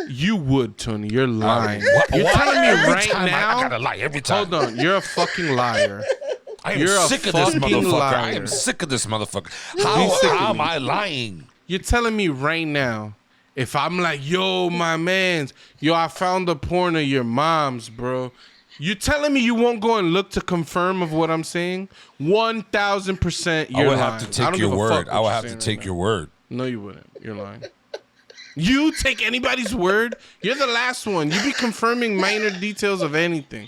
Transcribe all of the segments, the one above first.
You would, Tony. You're lying. You're telling me right now. I gotta lie every time. Hold on. You're a fucking liar. You're sick of this motherfucker. Liar. I am sick of this motherfucker. How am I lying? You're telling me right now, if I'm like, yo, my mans, I found the porn of your mom's, bro. You telling me you won't go and look to confirm of what I'm saying? 1,000% you're lying. I would have to take your word. I would have to take your word. No, you wouldn't. You're lying. You take anybody's word? You're the last one. You be confirming minor details of anything.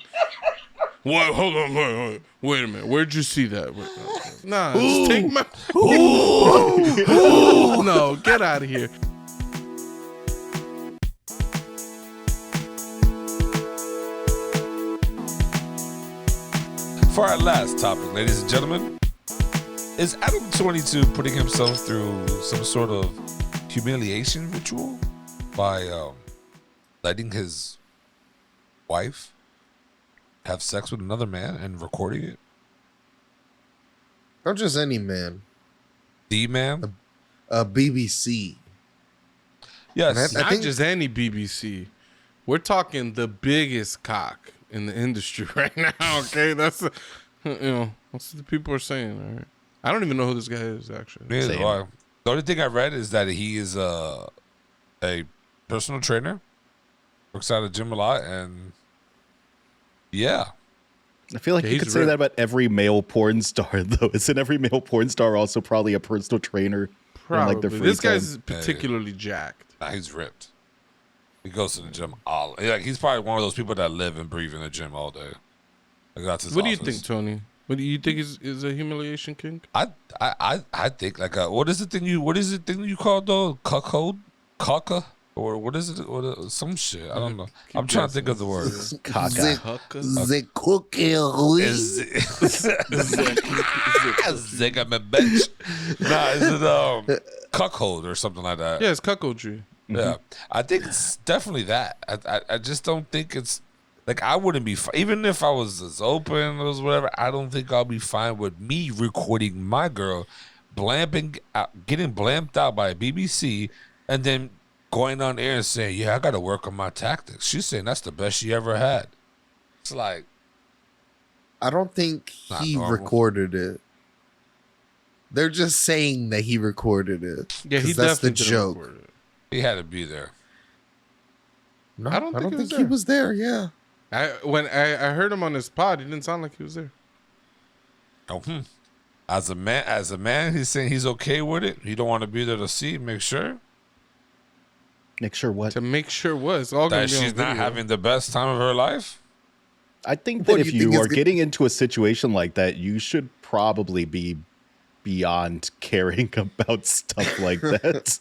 What? Hold on. Wait a minute. Where'd you see that? Nah, just take my... No, get out of here. For our last topic, ladies and gentlemen, is Adam22 putting himself through some sort of humiliation ritual by letting his wife have sex with another man and recording it? Not just any man. The man? A BBC. Yes. Not just any BBC. We're talking the biggest cock in the industry right now, okay? That's what the people are saying, all right? I don't even know who this guy is, actually. The only thing I read is that he is a personal trainer, works out at a gym a lot, and yeah. I feel like you could say that about every male porn star, though. Isn't every male porn star also probably a personal trainer? Probably. Like their free this time? guy's particularly jacked. Nah, he's ripped. He goes to the gym he's probably one of those people that live and breathe in the gym all day. Like that's his What office. do you think, Tony? What do you think is a humiliation kink? I think like what is the thing you call though? Cuckold? Cucka? Or what is it? Some shit. I don't know. I'm trying to think of the word. The cookie. Bench. Nah, is it cuckold or something like that? Yeah, it's cuckoldry. Yeah, I think it's definitely that. I just don't think it's like I wouldn't be even if I was as open as whatever. I don't think I'll be fine with me recording my girl getting blamped out by a BBC, and then going on air and saying, "Yeah, I got to work on my tactics." She's saying that's the best she ever had. It's like I don't think he recorded it. They're just saying that he recorded it. Yeah, he that's the definitely joke. He had to be there. No, I don't think he was there. Yeah. When I heard him on his pod, it didn't sound like he was there. Oh, As a man, he's saying he's okay with it. He don't want to be there to see, make sure. Make sure what? To make sure what? It's all that gonna be she's not having the best time of her life. I think that if you are getting into a situation like that, you should probably be beyond caring about stuff like that.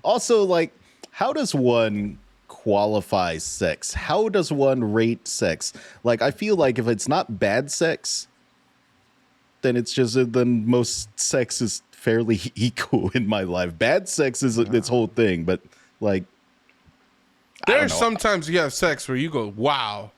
Also, like, how does one qualify sex? How does one rate sex? Like, I feel like if it's not bad sex, then it's just then most sex is fairly equal in my life. Bad sex is its whole thing, but like, there's sometimes you have sex where you go, wow.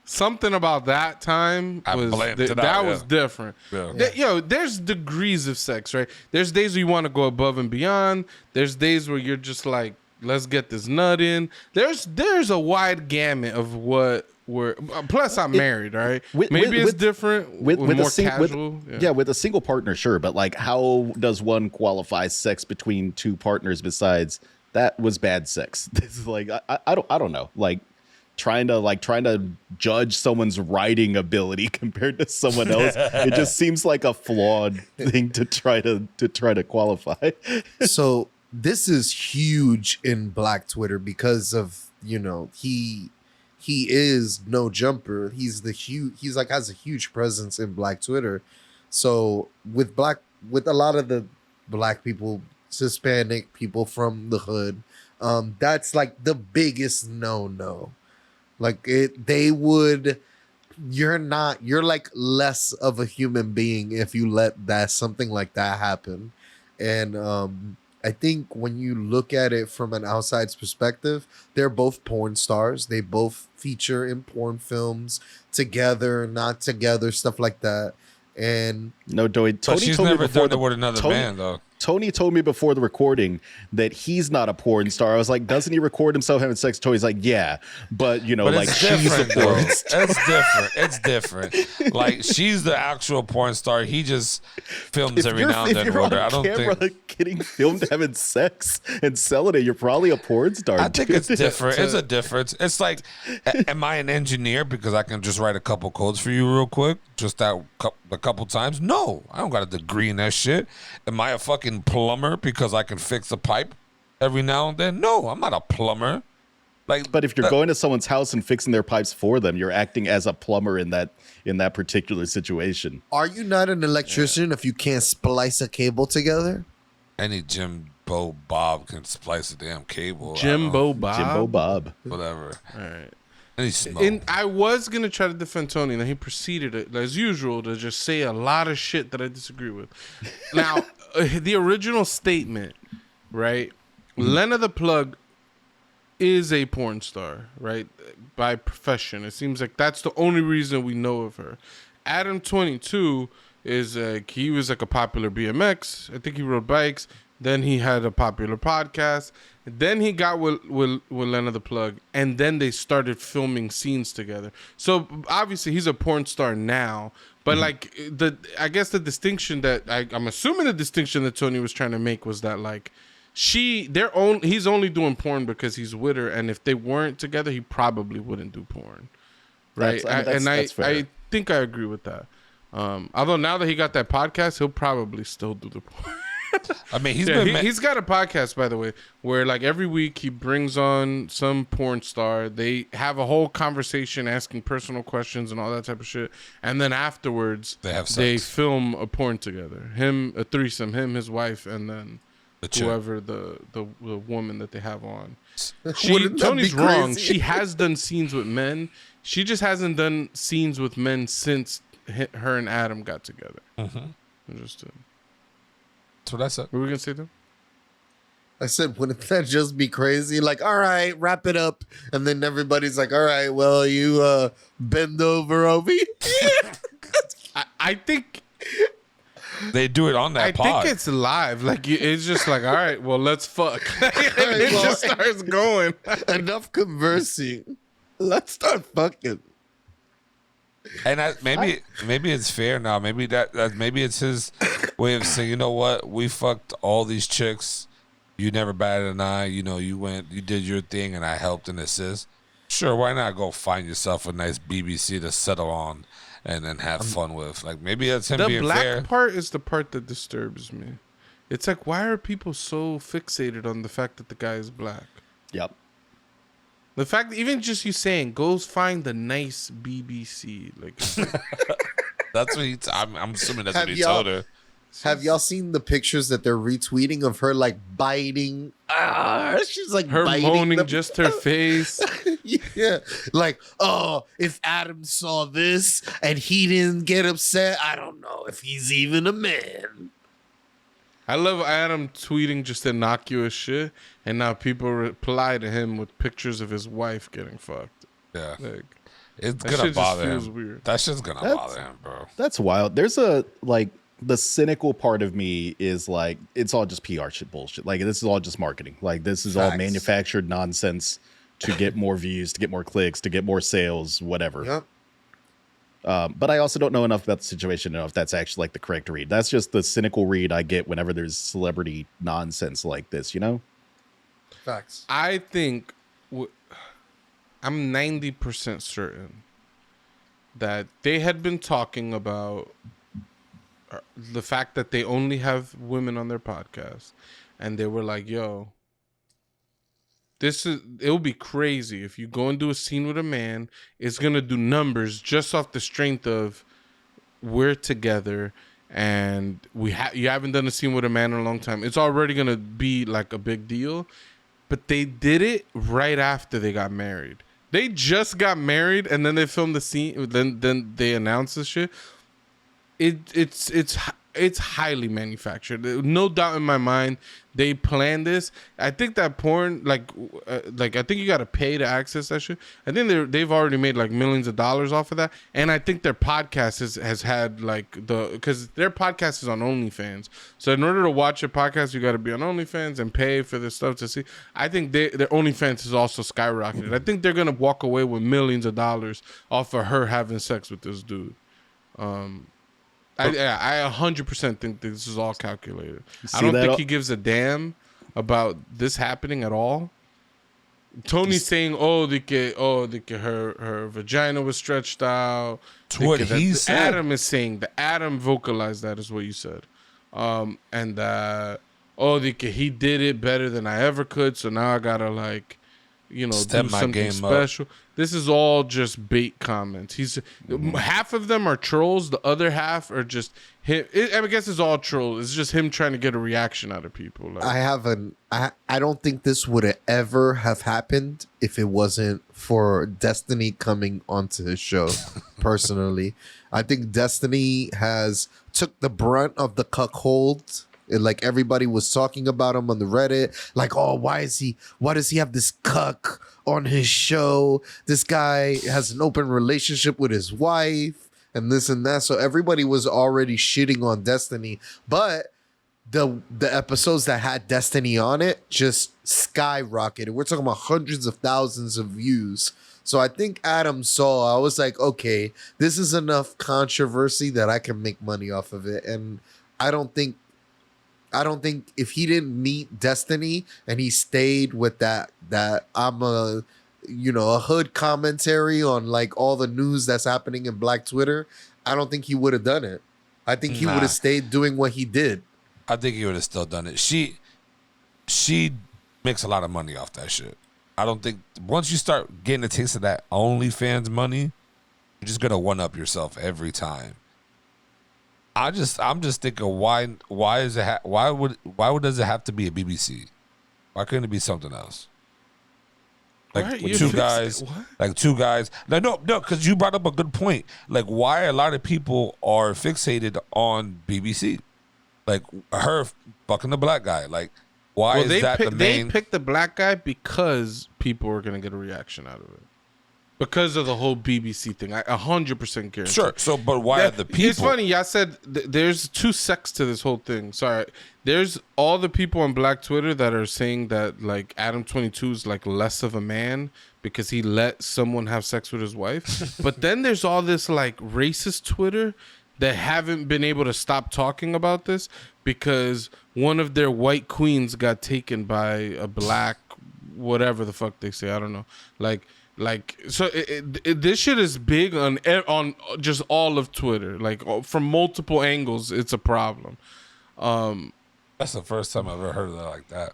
Something about that time was different. Yeah. There's degrees of sex, right? There's days where you want to go above and beyond. There's days where you're just like, let's get this nut in. There's a wide gamut of what we're. Plus, I'm married, right? Maybe it's different with more casual. With a single partner, sure. But like, how does one qualify sex between two partners besides that was bad sex? This is like I don't know. Like. Trying to judge someone's writing ability compared to someone else, it just seems like a flawed thing to try to qualify. So this is huge in Black Twitter because of he is no jumper. He's has a huge presence in Black Twitter. So with a lot of the Black people, Hispanic people from the hood, that's like the biggest no. Like you're like less of a human being if you let something like that happen. And I think when you look at it from an outside's perspective, they're both porn stars. They both feature in porn films together, not together, stuff like that. And no, Tony but she's told never me before done it with another man though. Tony told me before the recording that he's not a porn star. I was like, doesn't he record himself having sex with Tony? He's like, yeah, but like she's a porn star. It's different. It's different. Like she's the actual porn star. He just films every now and then with her. I don't think getting filmed having sex and selling it. You're probably a porn star. I think it's different. It's a difference. It's like, am I an engineer because I can just write a couple codes for you real quick, just that a couple times? No, I don't got a degree in that shit. Am I a fucking plumber because I can fix a pipe every now and then? No, I'm not a plumber. Like, but if you're going to someone's house and fixing their pipes for them, you're acting as a plumber in that particular situation. Are you not an electrician if you can't splice a cable together? Any Jimbo Bob can splice a damn cable. Jimbo Bob? Whatever. All right. And I was going to try to defend Tony, and then he proceeded, as usual, to just say a lot of shit that I disagree with. Now, the original statement, right? Lena the Plug is a porn star, right? By profession. It seems like that's the only reason we know of her. Adam22 is he was like a popular BMX. I think he rode bikes. Then he had a popular podcast. Then he got with Lena the Plug, and then they started filming scenes together. So obviously he's a porn star now. But like I guess the distinction that I'm assuming the distinction that Tony was trying to make was that like he's only doing porn because he's with her, and if they weren't together, he probably wouldn't do porn, right? That's fair. I think I agree with that. Although now that he got that podcast, he'll probably still do the porn. I mean, he's got a podcast, by the way, where like every week he brings on some porn star. They have a whole conversation asking personal questions and all that type of shit. And then afterwards, they film a porn together. A threesome, his wife, and then whoever the woman that they have on. Tony's wrong. She has done scenes with men. She just hasn't done scenes with men since her and Adam got together. Interesting. That's what I said. What were we going to say, though? I said, wouldn't that just be crazy? Like, all right, wrap it up. And then everybody's like, all right, well, you bend over here. I think... They do it on that pod. I think it's live. Like, it's just like, all right, well, let's fuck. It just starts going. Enough conversing. Let's start fucking. And maybe it's fair now. Maybe maybe it's his way of saying, you know what, we fucked all these chicks. You never batted an eye. You know, you did your thing, and I helped and assist. Sure, why not go find yourself a nice BBC to settle on and then have fun with? Like maybe that's him being fair. The black part is the part that disturbs me. It's like, why are people so fixated on the fact that the guy is black? Yep. The fact that even just you saying, go find the nice BBC. Like, that's what I'm assuming that's what he told her. Have y'all seen the pictures that they're retweeting of her like biting? She's like her moaning just her face. Yeah. Like, oh, if Adam saw this and he didn't get upset, I don't know if he's even a man. I love Adam tweeting just innocuous shit, and now people reply to him with pictures of his wife getting fucked. Yeah, like, it's gonna bother him. Weird. That shit's gonna bother him, bro. That's wild. There's the cynical part of me is like, it's all just PR shit bullshit. Like this is all just marketing. Like this is all manufactured nonsense to get more views, to get more clicks, to get more sales, whatever. Yep. But I also don't know enough about the situation to know if that's actually like the correct read. That's just the cynical read I get whenever there's celebrity nonsense like this, you know? Facts. I think I'm 90% certain that they had been talking about the fact that they only have women on their podcast, and they were like, yo, it'll be crazy if you go and do a scene with a man. It's gonna do numbers just off the strength of we're together, and you haven't done a scene with a man in a long time. It's already gonna be like a big deal. But they did it right after they got married. They just got married, and then they filmed the scene. Then they announced this shit. It's it's highly manufactured. No doubt in my mind, they planned this. I think that porn, like I think you got to pay to access that shit. I think they've already made like millions of dollars off of that, and I think their podcast has had like because their podcast is on OnlyFans. So in order to watch a podcast, you got to be on OnlyFans and pay for this stuff to see. I think their OnlyFans is also skyrocketed. I think they're gonna walk away with millions of dollars off of her having sex with this dude. I 100% think this is all calculated. I don't think he gives a damn about this happening at all. Tony's saying, her vagina was stretched out. It's what he said. Adam is saying that Adam vocalized that is what you said. And he did it better than I ever could. So now I gotta do something special. Up. This is all just bait comments. Half of them are trolls. The other half are just him. I guess it's all trolls. It's just him trying to get a reaction out of people. I don't think this would ever have happened if it wasn't for Destiny coming onto his show. Personally, I think Destiny has took the brunt of the cuckold. Like everybody was talking about him on the Reddit, like, oh, why does he have this cuck on his show? This guy has an open relationship with his wife and this and that. So everybody was already shitting on Destiny, but the episodes that had Destiny on it just skyrocketed. We're talking about hundreds of thousands of views. So I think Adam saw, I was like, okay, this is enough controversy that I can make money off of it. And I don't think if he didn't meet Destiny and he stayed with that I'm a hood commentary on like all the news that's happening in Black Twitter, I don't think he would have done it. I think he would have stayed doing what he did. I think he would have still done it. She makes a lot of money off that shit. I don't think once you start getting a taste of that OnlyFans money, you're just gonna one up yourself every time. I'm just thinking why does it have to be a BBC? Why couldn't it be something else? Like two guys. No, because you brought up a good point. Like why a lot of people are fixated on BBC, like her fucking the black guy. Like why is that the main? They picked the black guy because people were gonna get a reaction out of it. Because of the whole BBC thing, I 100% guarantee. Sure. So, but why are the people? It's funny. Y'all said there's two sects to this whole thing. Sorry. There's all the people on Black Twitter that are saying that like Adam22 is like less of a man because he let someone have sex with his wife. But then there's all this like racist Twitter that haven't been able to stop talking about this because one of their white queens got taken by a black, whatever the fuck they say. I don't know. So this shit is big on just all of Twitter. Like from multiple angles, it's a problem. That's the first time I've ever heard of that like that.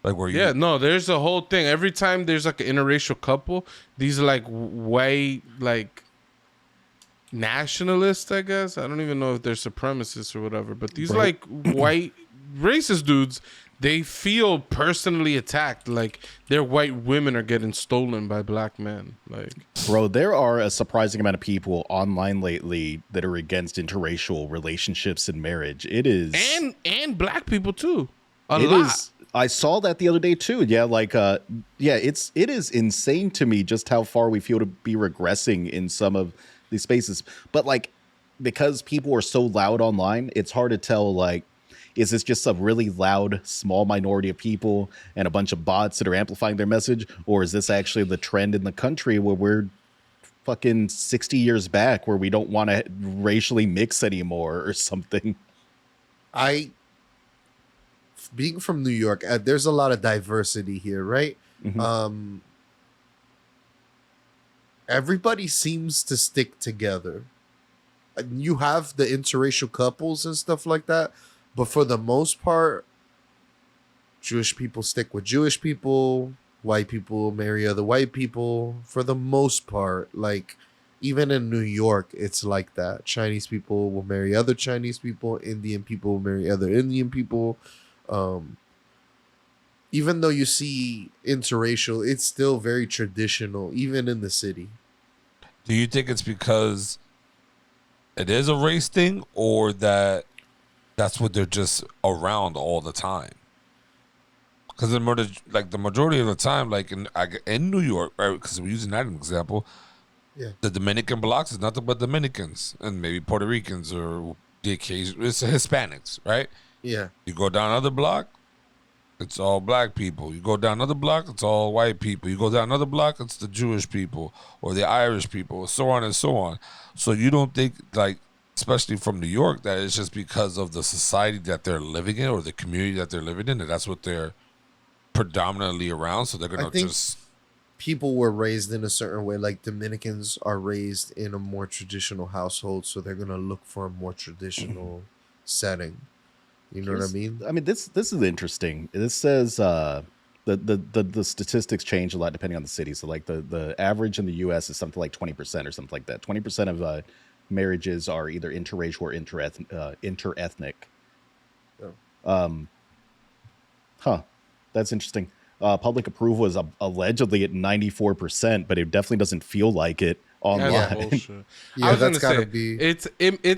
Like where you? Yeah, no, there's a whole thing. Every time there's like an interracial couple, these like white like nationalists, I guess. I don't even know if they're supremacists or whatever, but these like white racist dudes. They feel personally attacked, like their white women are getting stolen by black men. Like, bro, there are a surprising amount of people online lately that are against interracial relationships and marriage. It is, and black people too. A lot. I saw that the other day too. Yeah, it is insane to me just how far we feel to be regressing in some of these spaces. But like, because people are so loud online, it's hard to tell like. Is this just a really loud, small minority of people and a bunch of bots that are amplifying their message? Or is this actually the trend in the country where we're fucking 60 years back where we don't want to racially mix anymore or something? Being from New York, there's a lot of diversity here, right? Mm-hmm. Everybody seems to stick together. You have the interracial couples and stuff like that. But for the most part, Jewish people stick with Jewish people. White people marry other white people. For the most part, like even in New York, it's like that. Chinese people will marry other Chinese people. Indian people will marry other Indian people. Even though you see interracial, it's still very traditional, even in the city. Do you think it's because it is a race thing, or that's what they're just around all the time. Because the majority of the time, like in New York, right? Because we're using that as an example. Yeah. The Dominican blocks is nothing but Dominicans and maybe Puerto Ricans or the occasion. It's Hispanics, right? Yeah. You go down another block, it's all black people. You go down another block, it's all white people. You go down another block, it's the Jewish people or the Irish people, so on and so on. So you don't think, like, especially from New York, that it's just because of the society that they're living in or the community that they're living in, that that's what they're predominantly around. So they're going to just... People were raised in a certain way. Like Dominicans are raised in a more traditional household, so they're going to look for a more traditional setting. You know what I mean? I mean, this is interesting. This says the statistics change a lot depending on the city. So like the average in the U.S. is something like 20% or something like that. 20% of marriages are either interracial or interethnic. Oh. That's interesting. Public approval is allegedly at 94%, but it definitely doesn't feel like it online. Yeah, that's gotta be. It's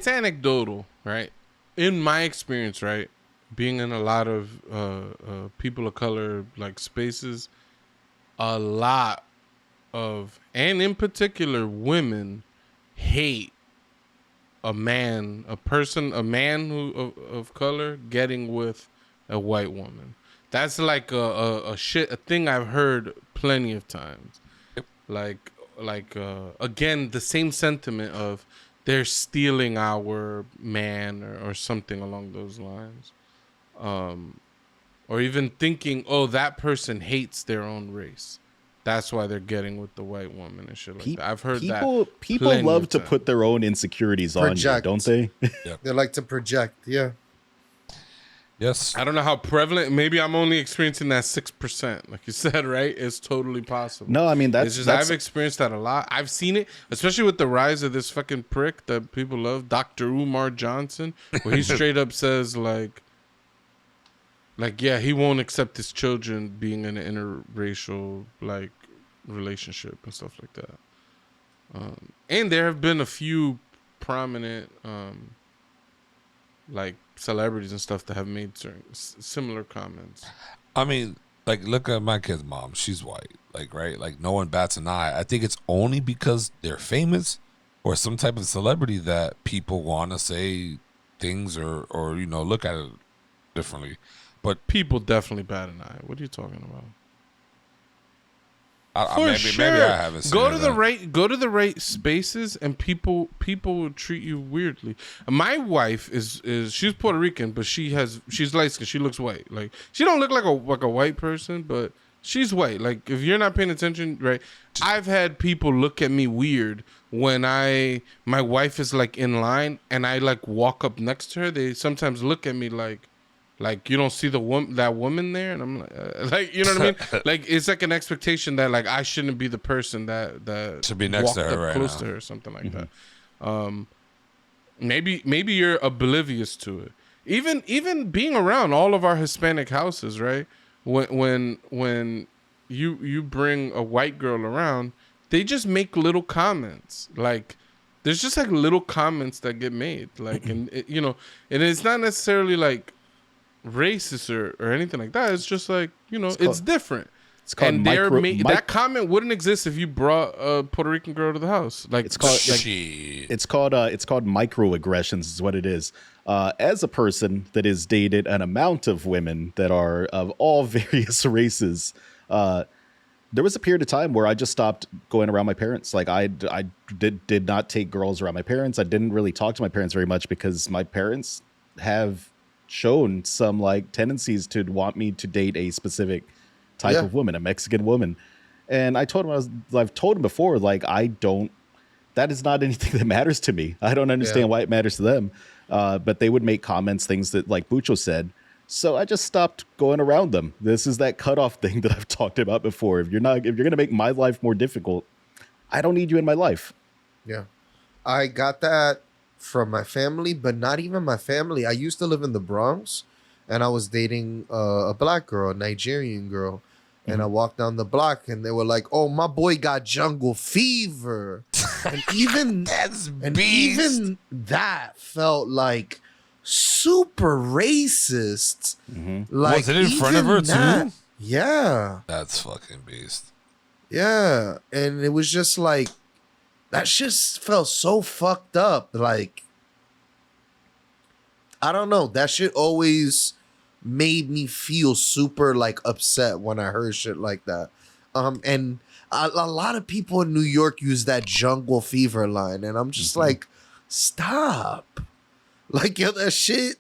anecdotal, right? In my experience, right, being in a lot of people of color like spaces, a lot of, and in particular women, hate a man who of color getting with a white woman. That's like a thing I've heard plenty of times. Like again, the same sentiment of they're stealing our man or something along those lines. Or even thinking, oh, that person hates their own race. That's why they're getting with the white woman and shit like that. I've heard that. People love to put their own insecurities on you, don't they? Yeah. They like to project, yeah. Yes. I don't know how prevalent. Maybe I'm only experiencing that 6%, like you said, right? It's totally possible. No, I mean I've experienced that a lot. I've seen it, especially with the rise of this fucking prick that people love, Dr. Umar Johnson, where he straight up says like yeah, he won't accept his children being in an interracial like relationship and stuff like that. And there have been a few prominent like celebrities and stuff that have made certain similar comments. I mean, like, look at my kid's mom. She's white, like, right? Like, no one bats an eye. I think it's only because they're famous or some type of celebrity that people want to say things or you know, look at it differently. But people definitely bat an eye. What are you talking about? Maybe I haven't seen go to the right spaces and people will treat you weirdly. My wife is she's Puerto Rican, but she's light skinned. She looks white. Like she don't look like a white person, but she's white. Like if you're not paying attention, right? I've had people look at me weird when my wife is like in line and I like walk up next to her. They sometimes look at me like you don't see that woman there, and I'm like you know what I mean? Like it's like an expectation that like I shouldn't be the person that should be next to her, right close now. to her, or something like that. Maybe you're oblivious to it. Even being around all of our Hispanic houses, right? When you bring a white girl around, they just make little comments like. There's just like little comments that get made, like, and you know, and it's not necessarily like racist or anything like that. It's just like, you know, it's different. It's called and that comment wouldn't exist if you brought a Puerto Rican girl to the house. Like it's called microaggressions is what it is. As a person that has dated an amount of women that are of all various races, there was a period of time where I just stopped going around my parents. Like I did not take girls around my parents. I didn't really talk to my parents very much because my parents have shown some like tendencies to want me to date a specific type of woman, a Mexican woman. And I told him, I've told him before, like, that is not anything that matters to me. I don't understand why it matters to them. But they would make comments, things that like Pucho said. So I just stopped going around them. This is that cutoff thing that I've talked about before. If you're going to make my life more difficult, I don't need you in my life. Yeah. I got that from my family, but not even my family. I used to live in the Bronx and I was dating a black girl, a Nigerian girl. And I walked down the block and they were like, oh, my boy got jungle fever. And even even that felt like super racist. Like, was it in front of her too? Yeah. That's fucking beast. Yeah. And it was just like, that just felt so fucked up. Like, I don't know. That shit always made me feel super like upset when I heard shit like that. And a lot of people in New York use that jungle fever line, and I'm just like, stop. Like, yo, that shit,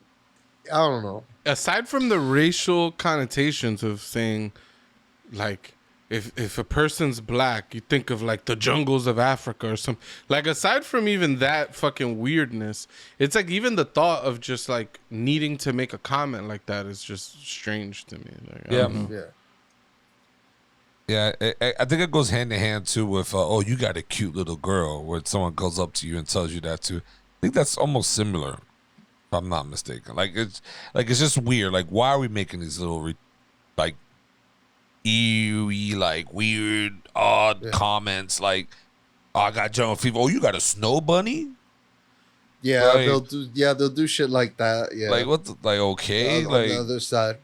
I don't know. Aside from the racial connotations of saying, like, if a person's black, you think of like the jungles of Africa or something. Like, aside from even that fucking weirdness, it's like even the thought of just like needing to make a comment like that is just strange to me. Like, Yeah, I think it goes hand in hand too with, oh, you got a cute little girl, where someone goes up to you and tells you that too. I think that's almost similar, if I'm not mistaken. Like it's just weird. Like, why are we making these little like like weird, odd comments? Like, oh, I got jungle fever. Oh, you got a snow bunny? Yeah, like, they'll do shit like that. Yeah, like what? Okay, on the other side.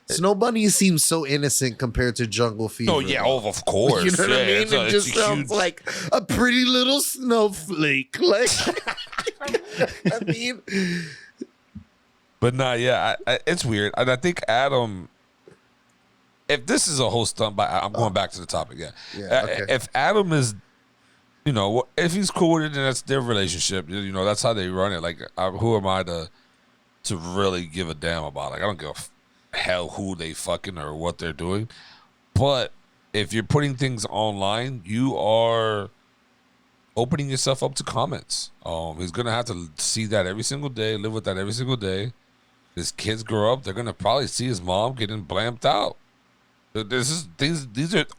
Snow bunnies seem so innocent compared to jungle fever. Oh yeah, of course. You know what I mean? It just sounds huge... like a pretty little snowflake. Like, I mean, but nah, yeah, it's weird, and I think Adam. If this is a whole stunt, I'm going back to the topic. Yeah. Okay. If Adam is, if he's cool with it, then that's their relationship. That's how they run it. Like, who am I to really give a damn about? Like, I don't give a hell who they fucking or what they're doing. But if you're putting things online, you are opening yourself up to comments. He's gonna have to see that every single day, live with that every single day. His kids grow up, they're gonna probably see his mom getting blamped out.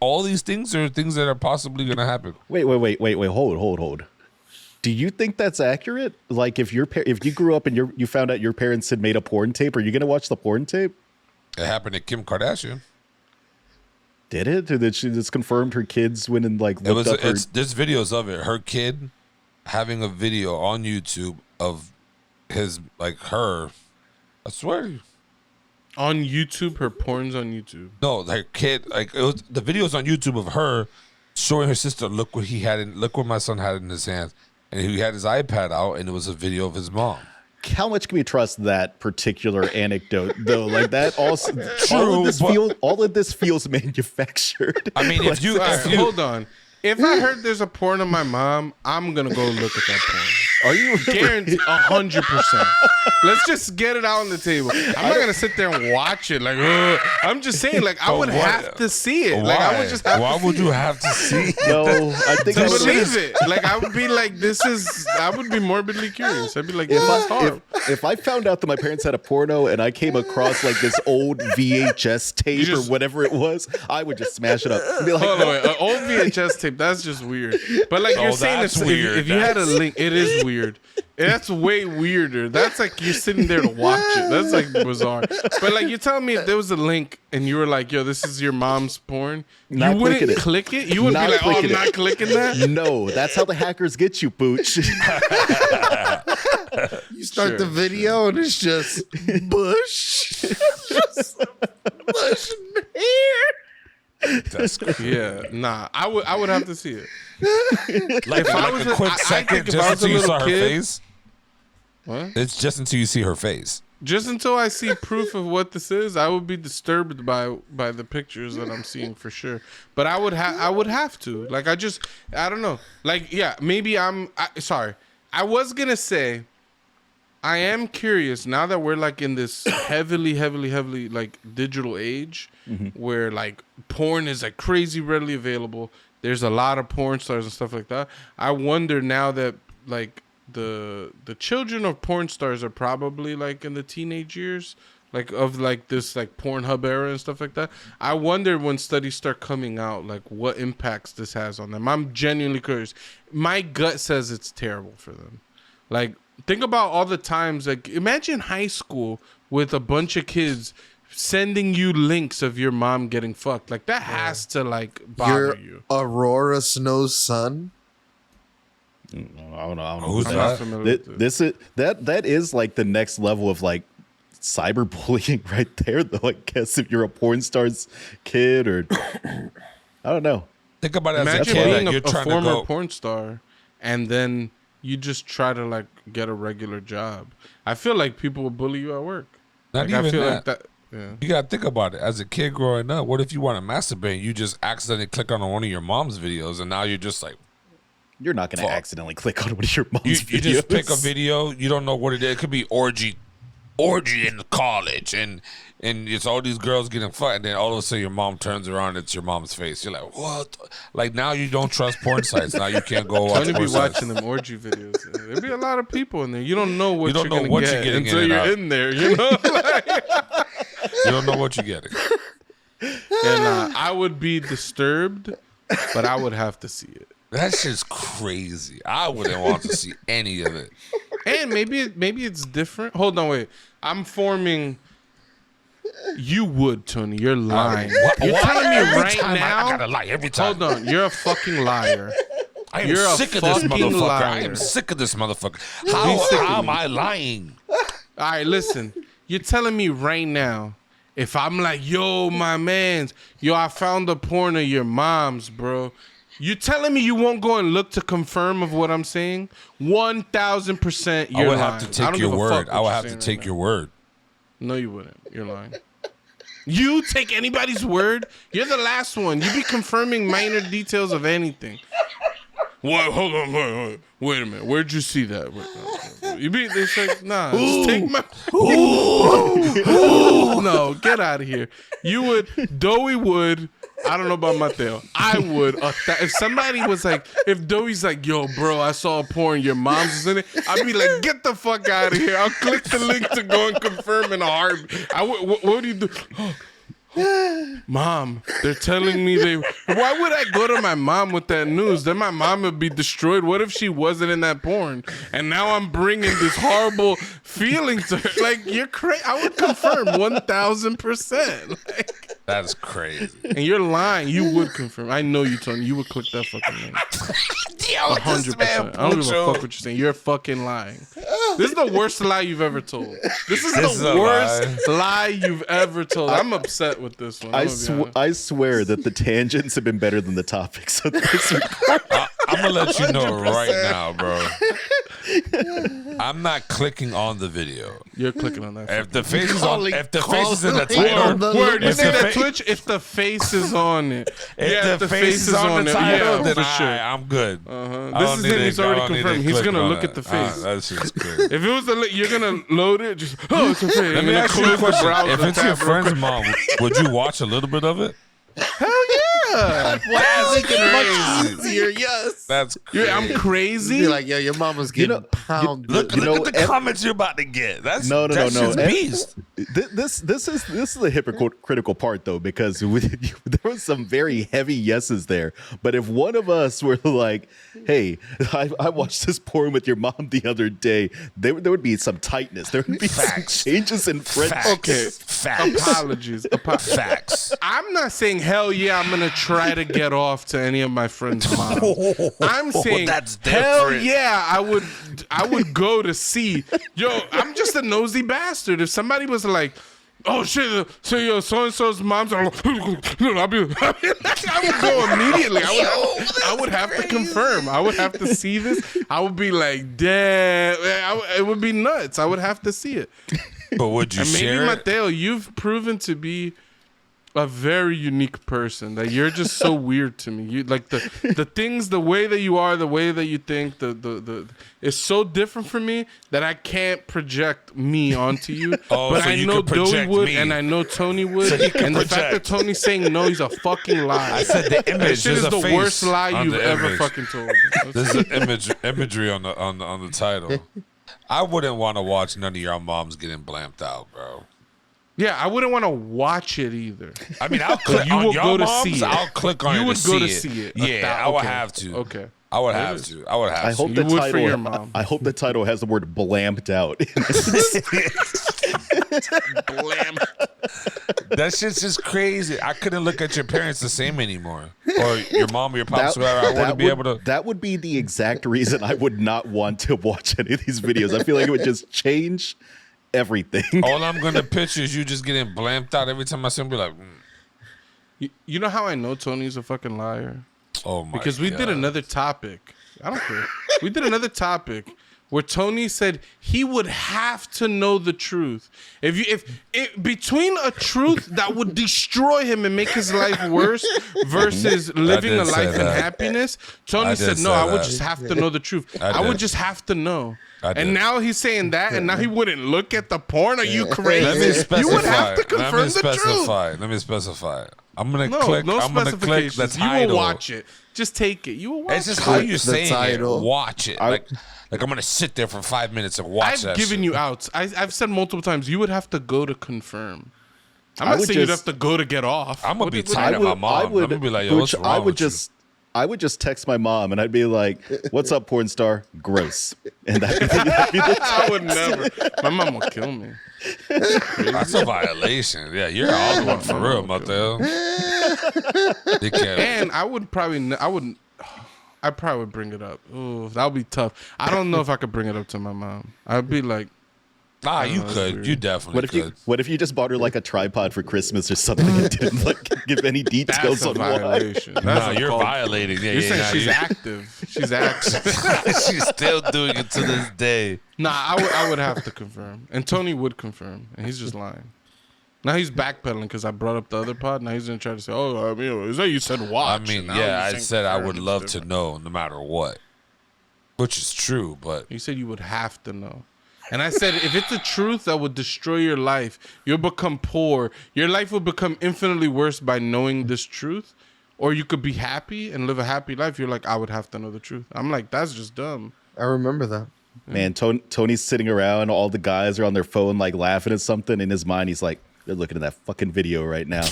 All these things are things that are possibly gonna happen. Wait, hold. Do you think that's accurate? Like, if you grew up and you found out your parents had made a porn tape, are you gonna watch the porn tape? It happened to Kim Kardashian. Did it? Or did she just confirmed her kids went and like looked up her? There's videos of it. Her kid having a video on YouTube of his, like, her. I swear. On YouTube, her porn's on YouTube. No, her kid, like, it was the videos on YouTube of her showing her sister, look what my son had in his hands, and he had his iPad out, and it was a video of his mom. How much can we trust that particular anecdote, though? Like, that also, true, all of this feels manufactured. I mean, if you hold on. If I heard there's a porn of my mom, I'm gonna go look at that porn. Are you guaranteed 100%? Let's just get it out on the table. I'm not gonna sit there and watch it. Like, I'm just saying, like, I would have to see it. Why? Like, I would just. Why would you have to see it? No, I think to believe it. Like, I would be like, I would be morbidly curious. I'd be like, this is hard. If I found out that my parents had a porno and I came across like this old VHS tape or whatever it was, I would just smash it up. Be like, hold on, wait, an old VHS tape. That's just weird. But like you're saying, if you had a link, it is weird. That's way weirder. That's like you're sitting there to watch it. That's like bizarre. But like you're telling me if there was a link and you were like, yo, this is your mom's porn, you wouldn't click it? You wouldn't be like, oh, I'm not clicking that? No, that's how the hackers get you, Pooch. You start the video and it's just bush. Just bush and hair. That's crazy. Yeah, nah. I would have to see it. Like, if I was a quick second, just until you saw her face. What? It's just until you see her face. Just until I see proof of what this is, I would be disturbed by the pictures that I'm seeing for sure. But I would have to. Like, I don't know. Like, yeah, maybe sorry. I was gonna say, I am curious now that we're like in this heavily like digital age, where like porn is like crazy readily available. There's a lot of porn stars and stuff like that. I wonder now that like the children of porn stars are probably like in the teenage years, like of like this like Pornhub era and stuff like that. I wonder when studies start coming out, like what impacts this has on them. I'm genuinely curious. My gut says it's terrible for them. Like, think about all the times, like, imagine high school with a bunch of kids sending you links of your mom getting fucked. Like, that has to, like, bother you. Aurora Snow's son? I don't know. Who's that? That is like the next level of like cyberbullying right there, though. I guess if you're a porn star's kid, or I don't know. Think about it as Imagine a kid. being You're a trying former to go. porn star, and then you just try to like get a regular job. I feel like people will bully you at work. Not like, even I feel that. like that. Yeah. You gotta think about it. As a kid growing up, what if you want to masturbate and you just accidentally click on one of your mom's videos, and now you're just like, you're not going to accidentally click on one of your mom's videos. You just pick a video, you don't know what it is. It could be orgy in college, and it's all these girls getting fucked, and then all of a sudden your mom turns around, it's your mom's face. You're like, what? Like, now you don't trust porn sites. Now you can't go watch porn be sites. watching them orgy videos. There'll be a lot of people in there. You don't know what you're getting until you're in there. You know, you don't know what you're getting. And I would be disturbed, but I would have to see it. That's just crazy. I wouldn't want to see any of it. And maybe it's different. Hold on, wait. I'm forming. You would, Tony. You're lying. You're telling me right now. I gotta lie every time. Hold on. You're a fucking liar. You're sick of this motherfucker. Liar. I am sick of this motherfucker. How am I lying? All right, listen. You're telling me right now. If I'm like, yo, my mans, I found the porn of your mom's, bro. You telling me you won't go and look to confirm of what I'm saying? 1,000% you're lying. I would have to take your word. I would have to take your word. No, you wouldn't. You're lying. You take anybody's word? You're the last one. You be confirming minor details of anything. What? Hold on. Wait a minute. Where'd you see that? You be this like, nah, just take my. No, get out of here. You would, Doey would. I don't know about Mateo. I would. If somebody was like, if Doey's like, yo, bro, I saw a porn, your mom's is in it, I'd be like, get the fuck out of here. I'll click the link to go and confirm in a heartbeat. What do you do? Mom, they're telling me why would I go to my mom with that news? Then my mom would be destroyed. What if she wasn't in that porn? And now I'm bringing this horrible feeling to her. Like, you're crazy. I would confirm 1,000%. Like, that's crazy. And you're lying. You would confirm. I know you, Tony. You would click that fucking link. 100%. I don't give a fuck what you're saying. You're fucking lying. This is the worst lie you've ever told. This is the worst lie you've ever told. I'm upset with this one. I swear that the tangents have been better than the topics of this. I'm gonna let you know right now, bro. I'm not clicking on the video. You're clicking on that. If the face is on, if the face is in the title, word. You say that Twitch? If the face is on it, if the face is on the title, then for sure. I'm good. This is it. He's already confirmed. He's gonna look at the face. That's just crazy. If it was you're gonna load it. Just it's a face. Let me ask you a question. If it's your friend's mom, would you watch a little bit of it? Hell yeah! That's crazy. Easier, yes. That's crazy. I'm crazy. Be like, yo, your mama's getting pounded. Look at the comments you're about to get. That's no. Beast. This is the hypocritical part though, because there was some very heavy yeses there. But if one of us were like, "Hey, I watched this porn with your mom the other day," there would be some tightness. There would be some changes in French. Okay, facts. Apologies. Facts. I'm not saying hell yeah, I'm gonna try to get off to any of my friends' moms. I'm saying hell yeah, I would go to see. Yo, I'm just a nosy bastard. If somebody was like, oh shit, so yo, so and so's mom's, I would go immediately. I would have to confirm. I would have to see this. I would be like, damn, it would be nuts. I would have to see it. But would you share it? Maybe Mateo, you've proven to be a very unique person. That you're just so weird to me. You like the things, the way that you are, the way that you think, the it's so different from me that I can't project me onto you. But so I know Doey would, and I know Tony would, and the fact that Tony's saying no, he's a fucking liar. I said the image. This is the worst lie you've ever fucking told. This is imagery on the title. I wouldn't want to watch none of your moms getting blamped out, bro. Yeah, I wouldn't want to watch it either. I mean, I'll click on your go to moms, see it. I'll click on you it would to go see to see it. Yeah, I would have to. Okay. I would have to. I hope You the would for your title. mom. I hope the title has the word "blamped out." Blam. That shit's just crazy. I couldn't look at your parents the same anymore, or your mom or your pops, whoever. I wouldn't be able to. That would be the exact reason I would not want to watch any of these videos. I feel like it would just change everything. All I'm gonna picture is you just getting blamped out every time I see him. Be like, You know how I know Tony's a fucking liar? oh my! Because we did another topic. I don't care. We did another topic where Tony said he would have to know the truth. If between a truth that would destroy him and make his life worse versus living a life in happiness, Tony said, no, I would just have to know the truth. I would just have to know. And now he's saying that, and now he wouldn't look at the porn. Are you crazy? Let me specify. You would have to confirm the truth. Let me specify. I'm gonna click. I'm gonna click the title. You will watch it. Just take it. You will watch it. It's just how you're saying it. Watch it. Like I'm gonna sit there for 5 minutes and watch that. I've given you outs. I've said multiple times. You would have to go to confirm. I'm not saying you'd have to go to get off. I'm gonna be tired of my mom. I'm gonna be like, yo, what's wrong with you? I would just text my mom and I'd be like, "What's up, porn star? Gross." And that'd be the I would never. My mom would kill me. That's a violation. Yeah, you're all the one for real, Mateo. And I'd probably would bring it up. Ooh, that would be tough. I don't know if I could bring it up to my mom. I'd be like, nah, you could. You definitely could. What if you just bought her like a tripod for Christmas or something and didn't like give any details on violation. why? No, you're violating. Yeah, you're saying she's active. She's active. She's still doing it to this day. Nah, I would have to confirm. And Tony would confirm. And he's just lying. Now he's backpedaling because I brought up the other pod. Now he's going to try to say, oh, I mean, is that you said watch? I mean, yeah, I said I would love to know no matter what. Which is true, but... You said you would have to know. And I said, if it's a truth that would destroy your life, you'll become poor. Your life will become infinitely worse by knowing this truth. Or you could be happy and live a happy life. You're like, I would have to know the truth. I'm like, that's just dumb. I remember that. Man, Tony's sitting around. All the guys are on their phone, like laughing at something. In his mind, he's like, they're looking at that fucking video right now.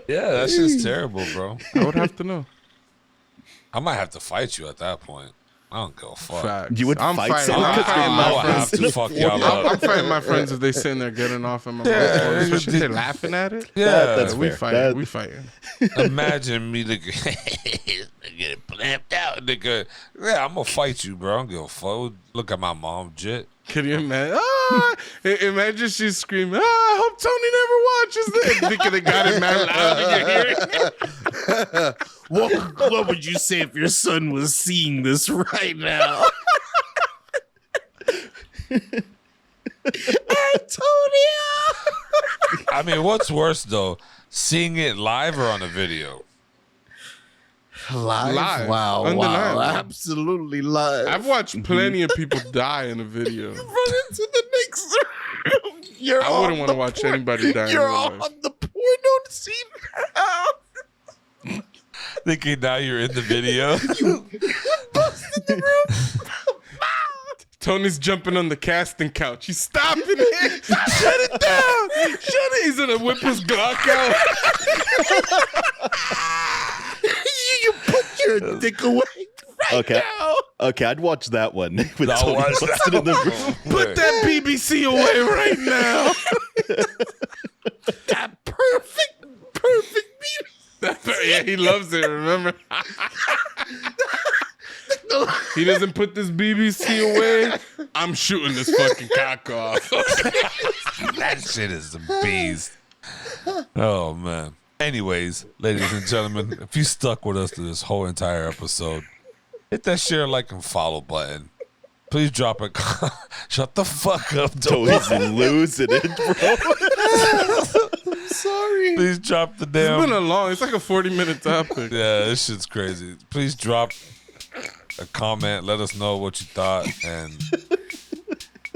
Yeah, that shit's terrible, bro. I would have to know. I might have to fight you at that point. I don't give a fuck. Facts. You would fight someone? I have to fuck y'all up. I'm fighting my friends if they sitting there getting off in my mouth. Especially if they're laughing at it. Yeah, that's we fair. fighting. We fighting. Imagine me get blamped out, nigga. Yeah, I'm gonna fight you, bro. I don't give a fuck. Look at my mom, jit. Can you imagine? Imagine she's screaming, I hope Tony never watches this. Thinking they got it mad loud in your hearing. What would you say if your son was seeing this right now? Antonio! I mean, what's worse, though? Seeing it live or on a video? Live? Wow. Undeniable. Wow. Absolutely live. I've watched plenty of people die in a video. Run into the next room. I wouldn't want to watch anybody die. You're on the porno scene now. Thinking now you're in the video. You busted the room. Tony's jumping on the casting couch. He's stopping it. Shut it down. Shut it. He's gonna whip his Glock out. You put your dick away right now. Okay, I'd watch that one. With I'll Tony watch busted that in the room. Put that BBC away right now. That perfect beat. Yeah, he loves it, remember? He doesn't put this BBC away. I'm shooting this fucking cock off. That shit is the beast. Oh, man. Anyways, ladies and gentlemen, if you stuck with us through this whole entire episode, hit that share, like, and follow button. Please drop a shut the fuck up, Tony's losing it, bro. I'm sorry. Please drop the damn. It's like a 40-minute topic. Yeah, this shit's crazy. Please drop a comment. Let us know what you thought. And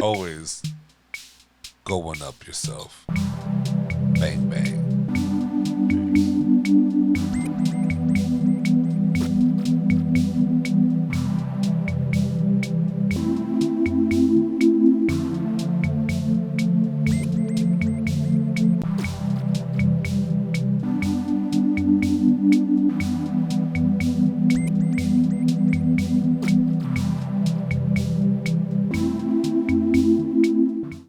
always go one up yourself. Bang, bang.